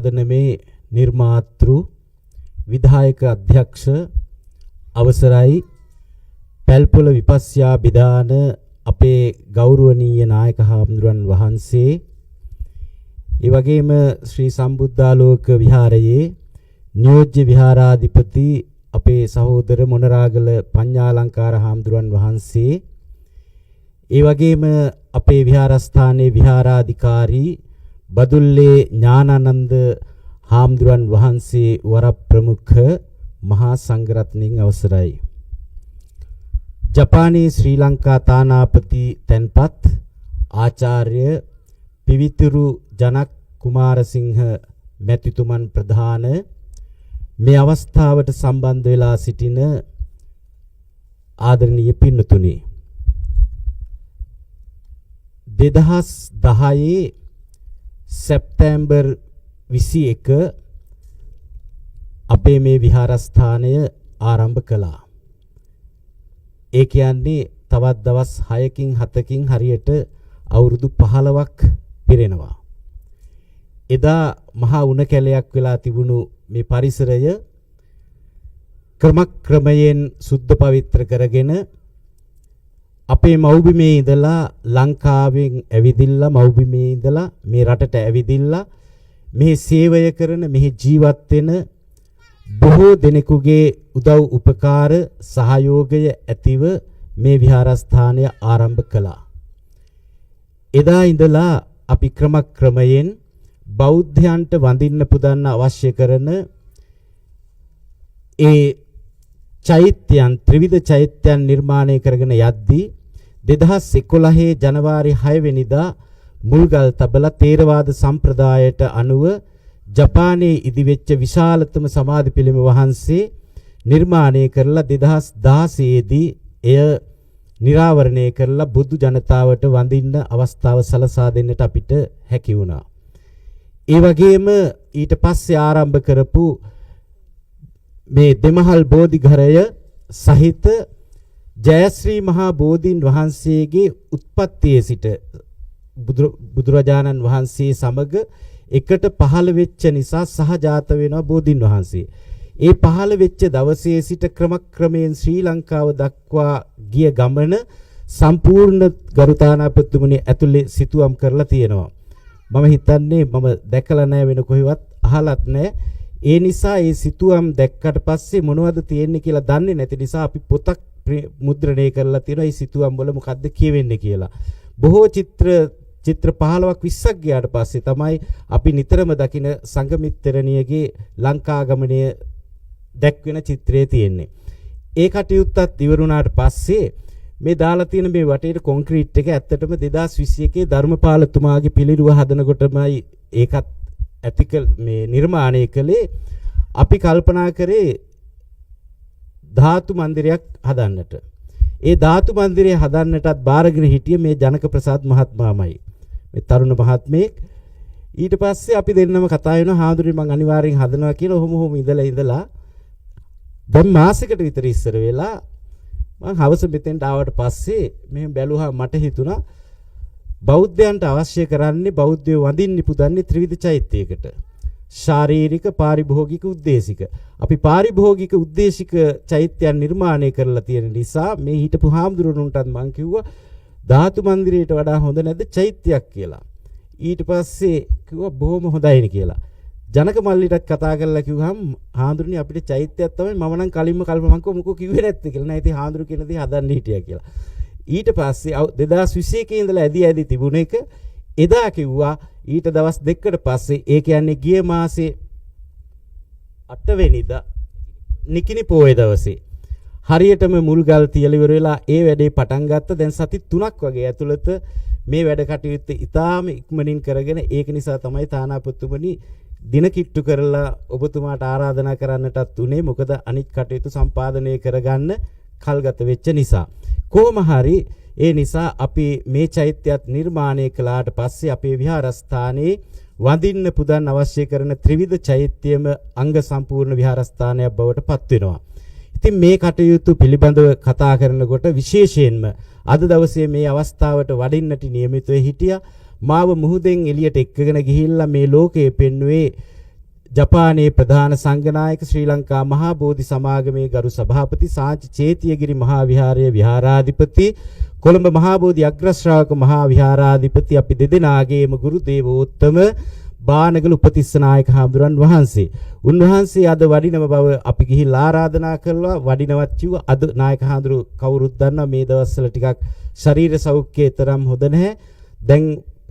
අද මේ නිර්මාතෘ විධායක අධ්‍යක්ෂ අවසරයි පැල්පොළ විපස්යා බිදාන අපේ ගෞරවනීය නායක හාමුදුරන් වහන්සේ ඒ වගේම ශ්‍රී සම්බුද්ධාලෝක විහාරයේ නියෝජ්‍ය විහාරාධිපති අපේ සහෝදර මොනරාගල පඤ්ඤාලංකාර හාමුදුරන් වහන්සේ ඒ වගේම අපේ විහාරස්ථානයේ විහාරාධිකාරී බදුල්ලේ ඥානානන්ද හාමුදුරන් වහන්සේ වර ප්‍රමුඛ මහා සංඝරත්නයන් අවසරයි. ජපානයේ ශ්‍රී ලංකා තානාපති තැන්පත් ආචාර්ය පිවිතුරු ජනක් කුමාරසිංහ මැතිතුමන් ප්‍රධාන මේ අවස්ථාවට සම්බන්ධ වෙලා සිටින ආදරණීය පින්තුනි 2010 සැප්තැම්බර් 21 අපේ මේ විහාරස්ථානය ආරම්භ කළා. ඒ කියන්නේ තවත් දවස් 6කින් 7කින් හරියට අවුරුදු 15ක් පිරෙනවා. එදා මහා උණ කැලයක් වෙලා තිබුණු මේ පරිසරය ක්‍රමයෙන් සුද්ධ පවිත්‍ර කරගෙන අපේ මව්බිමේ ඉඳලා ලංකාවෙන් ඇවිදිලා මව්බිමේ ඉඳලා මේ රටට ඇවිදිලා මේ සේවය කරන මෙහි ජීවත් වෙන බොහෝ දෙනෙකුගේ උදව් උපකාර සහයෝගය ඇතිව මේ විහාරස්ථානය ආරම්භ කළා. එදා ඉඳලා අපි ක්‍රමයෙන් බෞද්ධයන්ට වඳින්න පුදන්න අවශ්‍ය කරන ඒ චෛත්‍යයන් ත්‍රිවිධ චෛත්‍යයන් නිර්මාණය කරගෙන යද්දී 2011 ජනවාරි 6 වෙනිදා මුල්ගල් තබලා තේරවාද සම්ප්‍රදායට අනුව ජපානයේ ඉදිවෙච්ච විශාලතම සමාධි පිළිම වහන්සේ නිර්මාණය කරලා 2016 දී එය නිරාවරණය කරලා බුදු ජනතාවට වඳින්න අවස්ථාව සලසා දෙන්නට අපිට හැකි වුණා. ඒ වගේම ඊට පස්සේ ආරම්භ කරපු මේ දෙමහල් බෝධිඝරය සහිත ජයශ්‍රී මහා බෝධීන් වහන්සේගේ උත්පත්තියේ සිට බුදුරජාණන් වහන්සේ සමග එකට පහළ වෙච්ච නිසා සහජාත වෙනවා බෝධීන් වහන්සේ. ඒ පහළ වෙච්ච දවසේ සිට ක්‍රමයෙන් ශ්‍රී ලංකාව දක්වා ගිය ගමන සම්පූර්ණ ගරුතානාපතිතුමනි ඇතුලේ සිතුවම් කරලා තියෙනවා. මම හිතන්නේ මම දැකලා නැහැ වෙන කොහෙවත් අහලත් නැහැ. ඒ නිසා ඒ සිතුවම් දැක්කට පස්සේ මොනවද තියෙන්නේ කියලා දන්නේ නැති නිසා අපි පොතක් මුද්‍රණය කරලා තියෙනවා. මේ සිතුවම් වල මොකද්ද කියවෙන්නේ කියලා. බොහෝ චිත්‍ර 15ක් 20ක් ගියාට පස්සේ තමයි අපි නිතරම දකින සංගමිත්තරණියගේ ලංකාගමනයේ දැක්වෙන චිත්‍රය තියෙන්නේ. ඒ කටයුත්තත් ඉවරුණාට පස්සේ මේ දාලා තියෙන මේ වටේට කොන්ක්‍රීට් එක ඇත්තටම 2021 ධර්මපාලතුමාගේ පිළිරුව හදනකොටමයි ඒකත් ඇතිකල් මේ නිර්මාණය කළේ. අපි කල්පනා කරේ ධාතු මන්දිරයක් හදන්නට. ඒ ධාතු මන්දිරය හදන්නටත් බාරගෙන හිටියේ මේ ජනක ප්‍රසාද් මහත්මයාමයි. මේ තරුණ මහත්මයෙක්. ඊට පස්සේ අපි දෙන්නම කතා වෙනවා හාමුදුරුවෝ මං අනිවාර්යෙන් හදනවා කියලා ඔහොම ඉඳලා දැන් මාසෙකට විතර ඉස්සර වෙලා මං හවස මෙතෙන්ට ආවට පස්සේ මෙහෙම බැලුවා මට හිතුණා බෞද්ධයන්ට අවශ්‍ය කරන්නේ බෞද්ධයෝ වඳින්න පුදන්නේ ත්‍රිවිධ චෛත්‍යයකට. ශාරීරික පාරිභෝගික උද්දේශික. අපි පාරිභෝගික උද්දේශික චෛත්‍යයන් නිර්මාණය කරලා තියෙන නිසා මේ හිටපු හාමුදුරුවන්ටත් මං කිව්වා ධාතු මන්දිරයට වඩා හොඳ නැද්ද චෛත්‍යයක් කියලා. ඊට පස්සේ කිව්වා බොහොම හොඳයිනේ කියලා. ජනක මල්ලිටත් කතා කරලා කිව්වහම හාමුදුරනේ අපිට චෛත්‍යයක් තමයි මම නම් කලින්ම කල්පනා මොකෝ කිව්වේ නැත්තේ කියලා. නෑ ඉතින් හාමුදුරු කියන දේ හදන්න හිටියා කියලා. ඊට පස්සේ 2021 ඉඳලා ඇදි තිබුණ එක එදා කිව්වා ඊට දවස් දෙකකට පස්සේ ඒ කියන්නේ ගිය මාසේ 8 වෙනිදා නිකිනි පොයේ දවසේ හරියටම මුල්ගල් තියලා ඉවර වෙලා ඒ වැඩේ පටන් ගත්ත. දැන් සති 3ක් වගේ ඇතුළත මේ වැඩ කටයුත්ත ඉතාම ඉක්මනින් කරගෙන ඒක නිසා තමයි තානාපතිතුමනි දින කිට්ටු කරලා ඔබතුමාට ආරාධනා කරන්නටත් උනේ. මොකද අනිත් කටයුතු සම්පාදනය කරගන්න කල්ගත වෙච්ච නිසා. කොහොම හරි ඒ නිසා අපි මේ චෛත්‍යයත් නිර්මාණය කළාට පස්සේ අපේ විහාරස්ථානයේ වඳින්න පුදන්න අවශ්‍ය කරන ත්‍රිවිධ චෛත්‍යම අංග සම්පූර්ණ විහාරස්ථානයක් බවට පත් වෙනවා. ඉතින් මේ කටයුතු පිළිබඳව කතා කරනකොට විශේෂයෙන්ම අද දවසේ මේ අවස්ථාවට වඩින්නට නියමිතව හිටියා. මාව මුහුදෙන් එළියට එක්කගෙන ගිහිල්ලා මේ ලෝකයේ පෙන්වුවේ ජපානයේ ප්‍රධාන සංඝනායක ශ්‍රී ලංකා මහා බෝධි සමාගමේ ගරු සභාපති සාංචි චේතියගිරි මහා විහාරයේ විහාරාධිපති කොළඹ මහා බෝධි අග්‍ර ශ්‍රාවක මහා විහාරාධිපති අපි දෙදෙනාගේම ගුරු දේවෝත්තම බානගල උපතිස්ස නායක හාමුදුරන් වහන්සේ. උන්වහන්සේ අද වඩිනව බව අපි ගිහිල්ලා ආරාධනා කළා. වඩිනවත් කිව්ව අද නායක හාමුදුරු කවුරුත් දන්නවා මේ දවස්වල ටිකක් ශරීර සෞඛ්‍යය තරම් හොඳ නැහැ. දැන්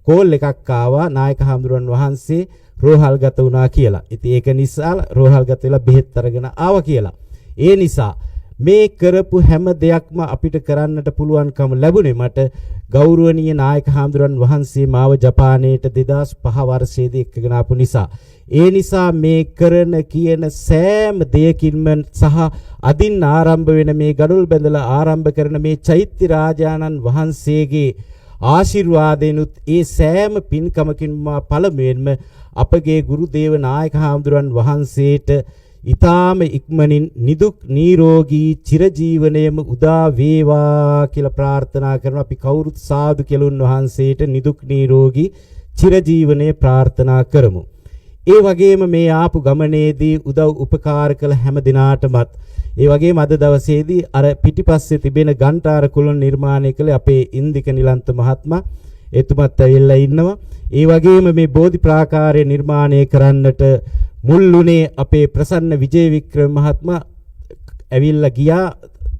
කෝල් එකක් ආවා නායක හාමුදුරන් වහන්සේ රෝහල්ගත වුණා කියලා. ඉතින් ඒක නිසා රෝහල්ගත වෙලා බෙහෙත් අරගෙන ආවා කියලා. ඒ නිසා මේ කරපු හැම දෙයක්ම අපිට කරන්නට පුළුවන්කම ලැබුණේ මට ගෞරවනීය නායක හාමුදුරන් වහන්සේ මාව ජපානයේට 2005 වර්ෂයේදී එක්කගෙන ආපු නිසා. ඒ නිසා මේ කරන කියන සෑම දෙයකින්ම සහ අදින් ආරම්භ වෙන මේ ගඩොල් බැඳලා ආරම්භ කරන මේ චෛත්‍ය රාජානන් වහන්සේගේ ආශිර්වාදෙනුත් ඒ සෑම පින්කමකින්ම පළමුවෙන්ම අපගේ ගුරු දේව නායක හාමුදුරන් වහන්සේට ඊ타ම ඉක්මනින් නිදුක් නිරෝගී චිරජීවනයේම උදා වේවා කියලා ප්‍රාර්ථනා කරනවා. අපි කවුරුත් සාදු කෙලුන් වහන්සේට නිදුක් නිරෝගී චිරජීවනයේ ප්‍රාර්ථනා කරමු. ඒ වගේම මේ ආපු ගමනේදී උදව් උපකාර කළ හැම දිනාටමත් ඒ වගේම අද දවසේදී අර පිටිපස්සේ තිබෙන ගන්ටාර කුලන් නිර්මාණය කළ අපේ ඉන්දික නිලන්ත මහත්මයා එතුමත් ඇවිල්ලා ඉන්නවා. ඒ වගේම මේ බෝධි ප්‍රාකාරය නිර්මාණය කරන්නට මුල්ුණේ අපේ ප්‍රසන්න විජේවික්‍රම මහත්මයා ඇවිල්ලා ගියා.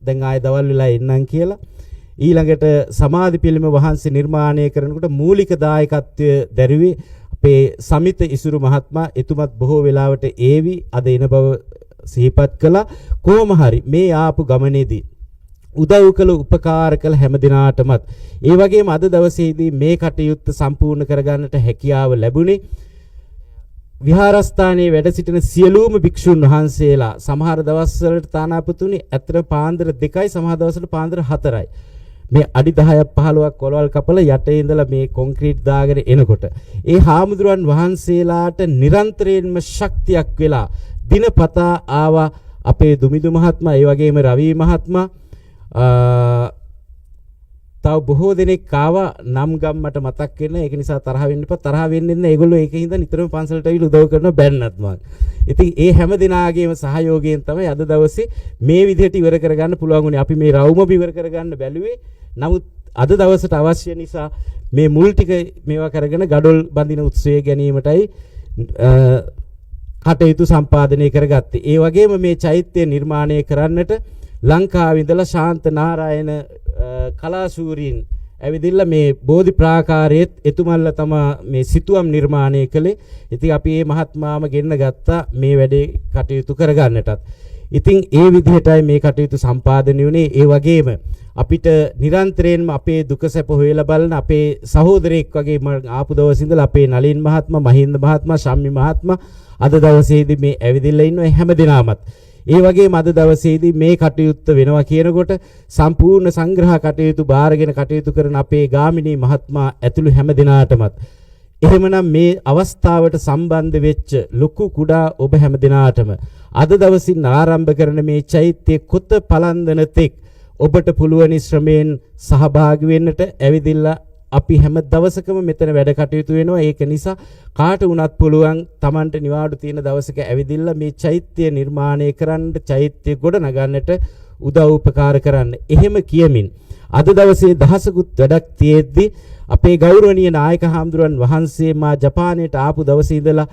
දැන් ආයෙ දවල් වෙලා එන්නම් කියලා. ඊළඟට සමාධි පිළිම වහන්සේ නිර්මාණය කරනකොට මූලික දායකත්වය දැරුවේ අපේ සමිත ඉසුරු මහත්මයා. එතුමත් බොහෝ වෙලාවට ඒවි අද එන බව සිහිපත් කළා. කොහොම හරි මේ ආපු ගමනේදී උදව් කළ උපකාර කළ හැම දිනාටමත් ඒ වගේම අද දවසේදී මේ කටයුත්ත සම්පූර්ණ කරගන්නට හැකියාව ලැබුණේ විහාරස්ථානයේ වැඩ සිටින සියලුම භික්ෂුන් වහන්සේලා. සමහර දවස්වලට තානාපතුනි ඇත්තට පාන්දර 2යි සමහර දවස්වල පාන්දර 4යි. මේ අඩි 10ක් 15ක් කොළවල් කපලා යටේ ඉඳලා මේ කොන්ක්‍රීට් දාගෙන එනකොට ඒ හාමුදුරන් වහන්සේලාට නිරන්තරයෙන්ම ශක්තියක් වෙලා දිනපතා ආවා අපේ දුමිදු මහත්මයා. ඒ වගේම රවි මහත්මයා තව බොහෝ දෙනෙක් ආවා. නම් ගම් මට මතක් වෙන. ඒක නිසා තරහ වෙන්න එපා. තරහ වෙන්නේ නැහැ. ඒගොල්ලෝ ඒකින්ද නිතරම පන්සලට ඇවිල්ලා උදව් කරන බැන්නත් මම. ඉතින් ඒ හැම දිනාගේම සහයෝගයෙන් තමයි අද දවසේ මේ විදිහට ඉවර කරගන්න පුළුවන් වුණේ. අපි මේ රවුම ඉවර කරගන්න බැලුවේ. නමුත් අද දවසට අවශ්‍ය නිසා මේ මුල් ටික මේවා කරගෙන ගඩොල් බඳින උත්සවය ගැනීමටයි කටයුතු සම්පාදනය කරගත්තේ. ඒ වගේම මේ චෛත්‍ය නිර්මාණය කරන්නට ලංකාවේ ඉඳලා ශාන්ත නාරායන කලාශූරීන් ඇවිදින්න මේ බෝධි ප්‍රාකාරයේත් එතුමන්ලා තමයි මේ සිතුවම් නිර්මාණය කළේ. ඉතින් අපි මේ මහත්මාම ගෙන්න ගත්තා මේ වැඩේ කටයුතු කරගන්නටත්. ඉතින් ඒ විදිහටයි මේ කටයුතු සම්පාදනය වුණේ. ඒ වගේම අපිට නිරන්තරයෙන්ම අපේ දුක සැප හොයලා බලන අපේ සහෝදරයෙක් වගේ මම ආපු දවසේ ඉඳලා අපේ නලින් මහත්මයා, මහින්ද මහත්මයා, ශම්මි මහත්මයා අද දවසේදී මේ ඇවිදින්න ඉන්නවා හැම දිනමත්. ඒ වගේම අද දවසේදී මේ කටයුත්ත වෙනවා කියනකොට සම්පූර්ණ සංග්‍රහ කටයුතු බාරගෙන කටයුතු කරන අපේ ගාමිණී මහත්මයා ඇතුළු හැම දිනාටමත් එහෙමනම් මේ අවස්ථාවට සම්බන්ධ වෙච්ච ලොකු කුඩා ඔබ හැම දිනාටම අද දවසින් ආරම්භ කරන මේ චෛත්‍ය කොත පලන්දන තෙක් ඔබට පුළුවන් ශ්‍රමයෙන් සහභාගී වෙන්නට ඇවිදින්න අපි හැම දවසකම මෙතන වැඩ කටයුතු වෙනවා. ඒක නිසා කාට වුණත් පුළුවන් Tamanට නිවාඩු තියෙන දවසක ඇවිදින්න මේ චෛත්‍ය නිර්මාණය කරන්න, චෛත්‍ය ගොඩ නගන්නට උදව් උපකාර කරන්න. එහෙම කියමින් අද දවසේ දහසකුත් වැඩක් තියෙද්දි අපේ ගෞරවනීය නායක හාමුදුරන් වහන්සේ මා ජපානයට ආපු දවසේ ඉඳලා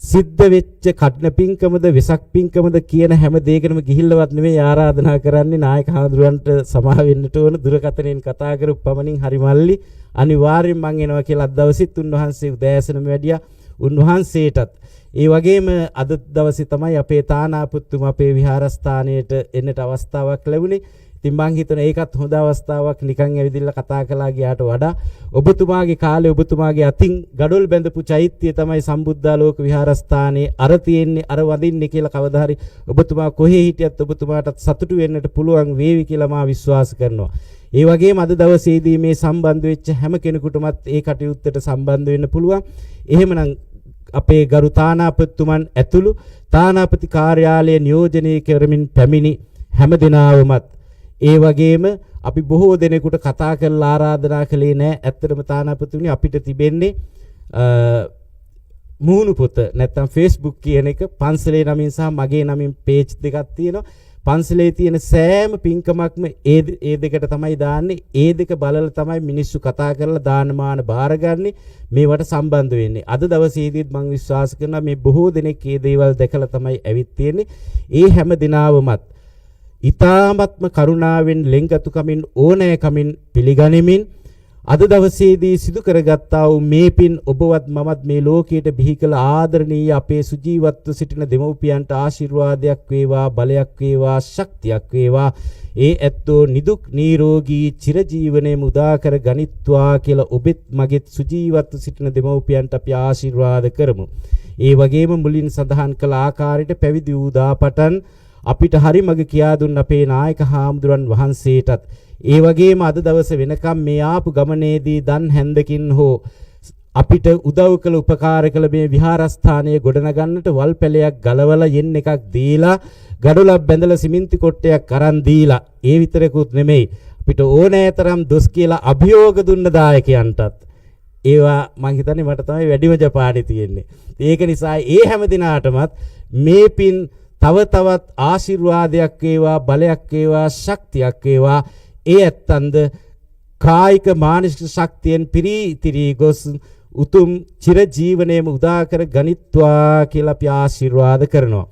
සිද්ධ වෙච්ච කඩන පින්කමද වෙසක් පින්කමද කියන හැම දෙයකටම ගිහිල්ලවත් නෙවෙයි ආරාධනා කරන්නේ නායක හාමුදුරන්ට සමා වෙන්නට ඕන. දුරකථනයෙන් කතා කරපු පමණින් හරි මල්ලි අනිවාර්යෙන් මං එනවා කියලා අද දවසෙත් උන්වහන්සේ උදෑසනම වැඩියා. උන්වහන්සේටත් ඒ වගේම අද දවසේ තමයි අපේ තානාපුත්තුම අපේ විහාරස්ථානයට එන්නට අවස්ථාවක් ලැබුණේ. ඉතින් මං හිතන ඒකත් හොඳ අවස්ථාවක් නිකන් ඇවිදින්න කතා කළා ගියාට වඩා ඔබතුමාගේ කාලේ ඔබතුමාගේ අතින් ගඩොල් බැඳපු චෛත්‍ය තමයි සම්බුද්ධාලෝක විහාරස්ථානයේ අර තියෙන්නේ අර වදින්නේ කියලා කවදා හරි ඔබතුමා කොහේ හිටියත් ඔබතුමාටත් සතුටු වෙන්නට පුළුවන් වේවි කියලා මා විශ්වාස කරනවා. ඒ වගේම අද දවසේදී මේ සම්බන්ධ වෙච්ච හැම කෙනෙකුටමත් ඒ කටයුත්තට සම්බන්ධ වෙන්න පුළුවන්. එහෙමනම් අපේ ගරු තානාපතිතුමන් ඇතුළු තානාපති කාර්යාලය නියෝජනය කරමින් පැමිණි හැම දිනාවමත් ඒ වගේම අපි බොහෝ දෙනෙකුට කතා කරලා ආරාධනා කළේ නැහැ. ඇත්තටම තානාපතිතුමනි අපිට තිබෙන්නේ මුහුණු පොත නැත්නම් Facebook කියන එක පන්සලේ නමින් සහ මගේ නමින් page දෙකක් තියෙනවා. පන්සලේ තියෙන සෑම පින්කමක්ම ඒ දෙකට තමයි දාන්නේ. ඒ දෙක බලලා තමයි මිනිස්සු කතා කරලා දානමාන බාරගන්නේ. මේවට සම්බන්ධ වෙන්නේ. අද දවසේදීත් මම විශ්වාස කරනවා මේ බොහෝ දෙනෙක් මේ දේවල් දැකලා තමයි ඇවිත් තියෙන්නේ. ඒ හැම දිනාවමත් ඊ타මත්ම කරුණාවෙන් ලෙන්ගතුකමින් ඕනෑකමින් පිළිගනිමින් අද දවසේදී සිදු කරගත්තා වූ මේ පින් ඔබවත් මමත් මේ ලෝකයට බිහි කළ ආදරණීය අපේ සුජීවත්ව සිටින දෙමව්පියන්ට ආශිර්වාදයක් වේවා, බලයක් වේවා, ශක්තියක් වේවා. ඒ ඇත්තෝ නිදුක් නිරෝගී චිරජීවනයේ මුදා කර ගනිත්වා කියලා ඔබෙත් මගෙත් සුජීවත්ව සිටින දෙමව්පියන්ට අපි ආශිර්වාද කරමු. ඒ වගේම මුලින් සඳහන් කළ ආකාරයට පැවිදි වූ දාපටන් අපිට හරි මග කියා දුන්න අපේ නායක හාමුදුරන් වහන්සේටත් ඒ වගේම අද දවස වෙනකම් මේ ආපු ගමනේදී දන් හැන්දකින් හෝ අපිට උදව් කළ උපකාර කළ මේ විහාරස්ථානයේ ගොඩනගන්නට වල් පැලයක් ගලවලා යෙන් එකක් දීලා ගඩොලක් බැඳලා සිමෙන්ති කොට්ටයක් අරන් දීලා ඒ විතරකුත් නෙමෙයි අපිට ඕනෑතරම් දොස් කියලා අභියෝග දුන්න දායකයන්ටත් ඒවා මං හිතන්නේ මට තමයි වැඩිම ජපානේ තියෙන්නේ. ඒක නිසා ඒ හැම දිනාටමත් මේ පින් තව තවත් ආශිර්වාදයක් වේවා, බලයක් වේවා, ශක්තියක් වේවා. ඒ ඇත්තන්ද කායික මානසික ශක්තියෙන් පිරී ගොස් උතුම් චිර ජීවනයේම උදා කර ගනිත්වා කියලා අපි ආශිර්වාද කරනවා.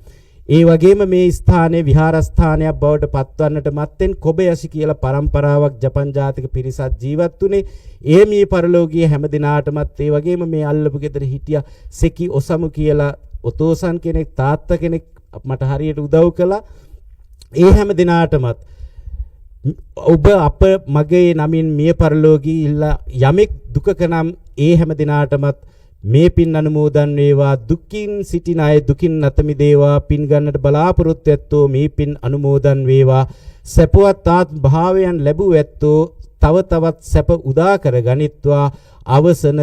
ඒ වගේම මේ ස්ථානයේ විහාරස්ථානයක් බවට පත්වන්නට මත්තෙන් කොබයසි කියලා පරම්පරාවක් ජපන් ජාතික පිරිසක් ජීවත් වුණේ. ඒ මේ පරලෝකීය හැම දිනාටමත් ඒ වගේම මේ අල්ලපු ගෙදර හිටියා සෙකි ඔසමු කියලා ඔතෝසන් කෙනෙක් තාත්තා කෙනෙක් මට හරියට උදව් කළා. ඒ හැම දිනාටමත් ඔබ අප මගේ නමින් මිය පරලෝකී ඉල්ලා යමෙක් දුකක නම් ඒ හැම දිනාටමත් මේ පින් අනුමෝදන් වේවා. දුකින් සිටින අය දුකින් නැත මිදේවා. පින් ගන්නට බලාපොරොත්තු ඇත්තෝ මේ පින් අනුමෝදන් වේවා. සැපවත් ආත්ම භාවයන් ලැබුව ඇත්තෝ තව තවත් සැප උදා කර ගනිත්වා. අවසන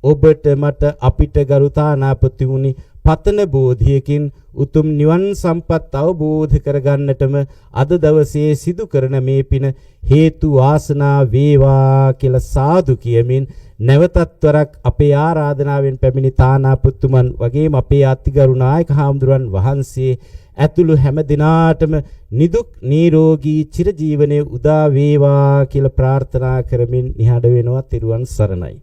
ඔබට මට අපිට ගරුතානාපති වුනි පතන බෝධියකින් උතුම් නිවන් සම්පත් අවබෝධ කරගන්නටම අද දවසේ සිදු කරන මේ පින හේතු වාසනා වේවා කියලා සාදු කියමින් නැවතත් වරක් අපේ ආරාධනාවෙන් පැමිණි තානාපුතුමන් වගේම අපේ අතිගරු නායක හාමුදුරන් වහන්සේ ඇතුළු හැම දිනාටම නිදුක් නිරෝගී චිරජීවනයේ උදා වේවා කියලා ප්‍රාර්ථනා කරමින් නිහඬ වෙනවා. ත්වන් සරණයි.